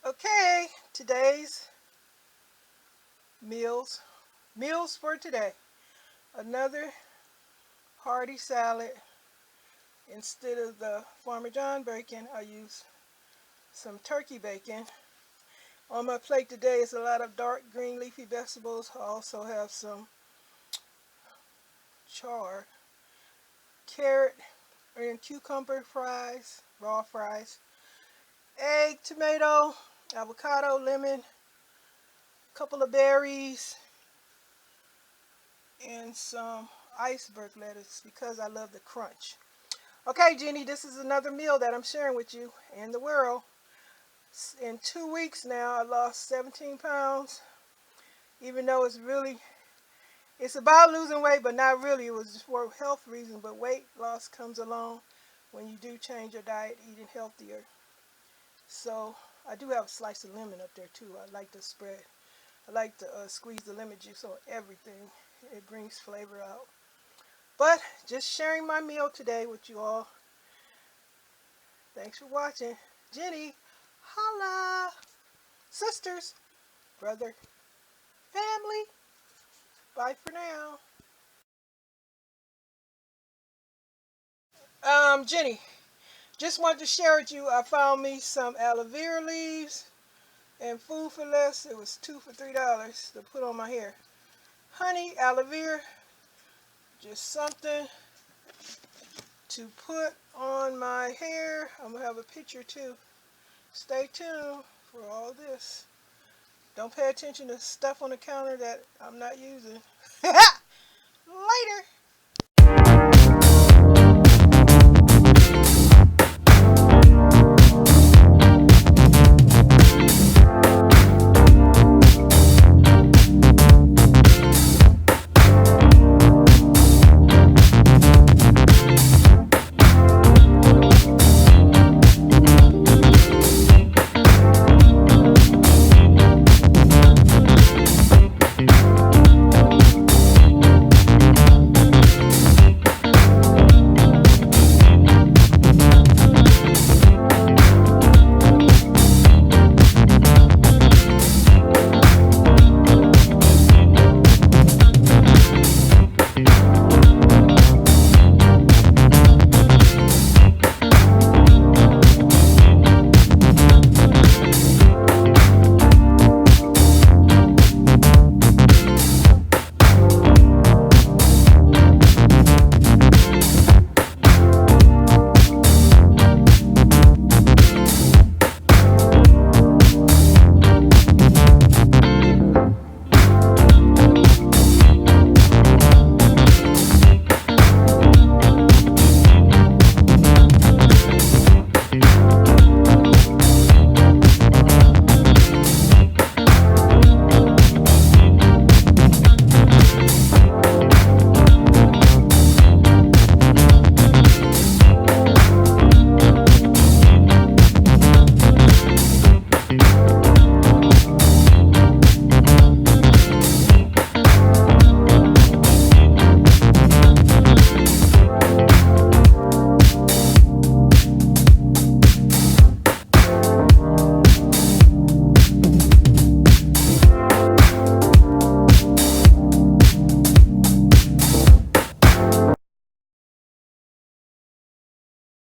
Okay, today's meals for today. Another hearty salad. Instead of the Farmer John bacon, I use some turkey bacon. On my plate today is a lot of dark green leafy vegetables. I also have some chard, carrot and cucumber fries, raw fries, egg, tomato, avocado, lemon, a couple of berries, and some iceberg lettuce because I love the crunch. Okay, Jenny, this is another meal that I'm sharing with you and the world. In 2 weeks now, I lost 17 pounds, even though it's about losing weight, but not really. It was just for health reasons, but weight loss comes along when you do change your diet, eating healthier. So I do have a slice of lemon up there too. I like to spread. I like to squeeze the lemon juice on everything. It brings flavor out. But just sharing my meal today with you all. Thanks for watching. Jenny, holla! Sisters, brother, family. Bye for now. Jenny, just wanted to share with you. I found me some aloe vera leaves and Food for Less. It was 2 for $3 to put on my hair. Honey, aloe vera, just something to put on my hair. I'm gonna have a picture too. Stay tuned for all this. Don't pay attention to stuff on the counter that I'm not using. Later.